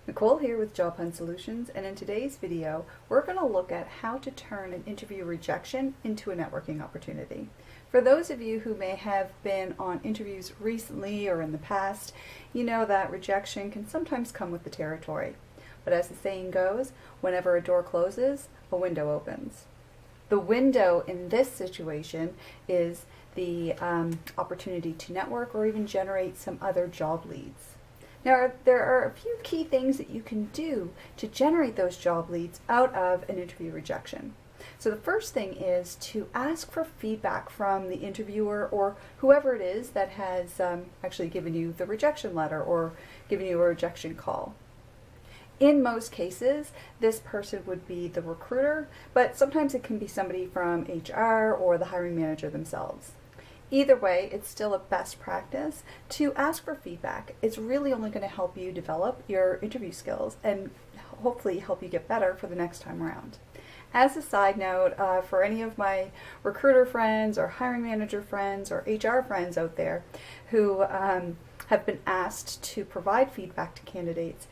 Nicole here with Job Hunt Solutions, and in today's video we're going to look at how to turn an interview rejection into a networking opportunity. For those of you who may have been on interviews recently or in the past, you know that rejection can sometimes come with the territory. But as the saying goes, whenever a door closes, a window opens. The window in this situation is the opportunity to network or even generate some other job leads. Now, there are a few key things that you can do to generate those job leads out of an interview rejection. So the first thing is to ask for feedback from the interviewer or whoever it is that has actually given you the rejection letter or given you a rejection call. In most cases, this person would be the recruiter, but sometimes it can be somebody from HR or the hiring manager themselves. Either way, it's still a best practice to ask for feedback. It's really only going to help you develop your interview skills and hopefully help you get better for the next time around. As a side note, for any of my recruiter friends or hiring manager friends or HR friends out there who have been asked to provide feedback to candidates,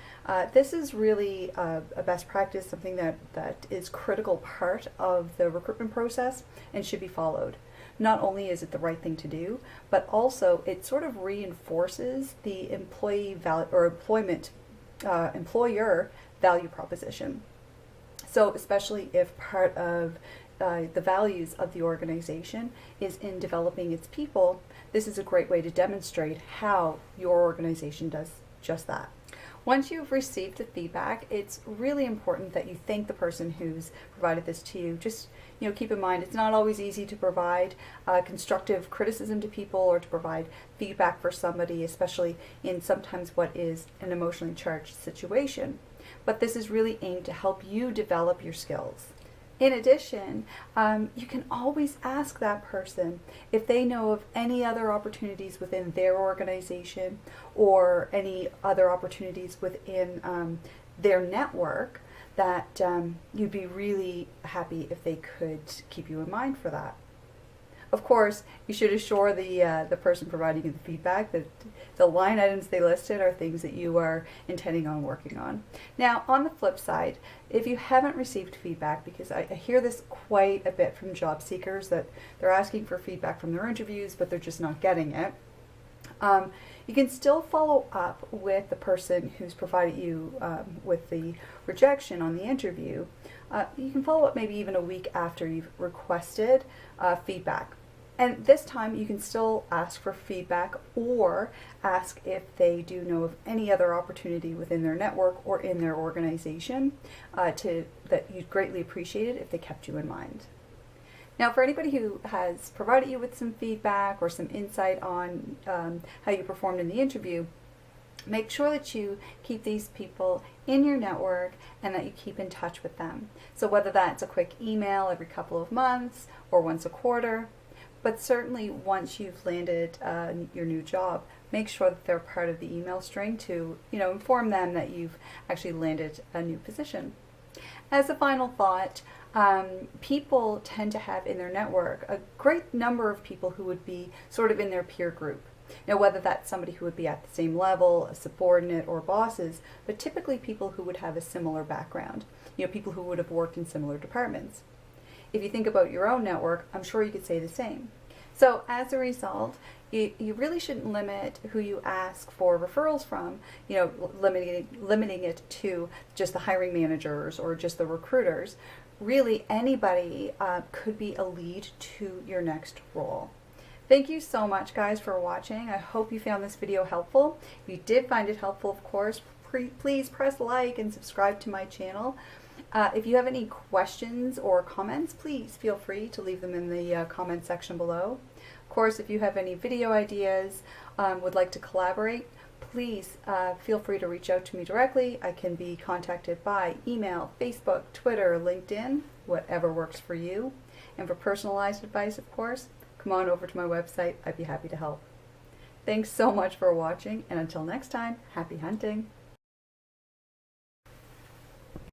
this is really a best practice, something that is a critical part of the recruitment process and should be followed. Not only is it the right thing to do, but also it sort of reinforces the employee value or employer value proposition. So especially if part of the values of the organization is in developing its people, this is a great way to demonstrate how your organization does just that. Once you've received the feedback, it's really important that you thank the person who's provided this to you. Just keep in mind, it's not always easy to provide constructive criticism to people or to provide feedback for somebody, especially in sometimes what is an emotionally charged situation. But this is really aimed to help you develop your skills. In addition, you can always ask that person if they know of any other opportunities within their organization or any other opportunities within their network that you'd be really happy if they could keep you in mind for that. Of course, you should assure the person providing you the feedback that the line items they listed are things that you are intending on working on. Now, on the flip side, if you haven't received feedback, because I hear this quite a bit from job seekers that they're asking for feedback from their interviews, but they're just not getting it, you can still follow up with the person who's provided you with the rejection on the interview. You can follow up maybe even a week after you've requested feedback. And this time you can still ask for feedback or ask if they do know of any other opportunity within their network or in their organization that you'd greatly appreciate it if they kept you in mind. Now, for anybody who has provided you with some feedback or some insight on how you performed in the interview, make sure that you keep these people in your network and that you keep in touch with them. So whether that's a quick email every couple of months or once a quarter, but certainly once you've landed your new job, make sure that they're part of the email string to inform them that you've actually landed a new position. As a final thought, people tend to have in their network a great number of people who would be sort of in their peer group. Now, whether that's somebody who would be at the same level, a subordinate, or bosses, but typically people who would have a similar background, people who would have worked in similar departments. If you think about your own network, I'm sure you could say the same. So as a result, you really shouldn't limit who you ask for referrals from, limiting it to just the hiring managers or just the recruiters. Really, anybody could be a lead to your next role. Thank you so much, guys, for watching. I hope you found this video helpful. If you did find it helpful, of course, please press like and subscribe to my channel. If you have any questions or comments, please feel free to leave them in the comment section below. Of course, if you have any video ideas, would like to collaborate, please feel free to reach out to me directly. I can be contacted by email, Facebook, Twitter, LinkedIn, whatever works for you. And for personalized advice, of course, come on over to my website. I'd be happy to help. Thanks so much for watching, and until next time, happy hunting!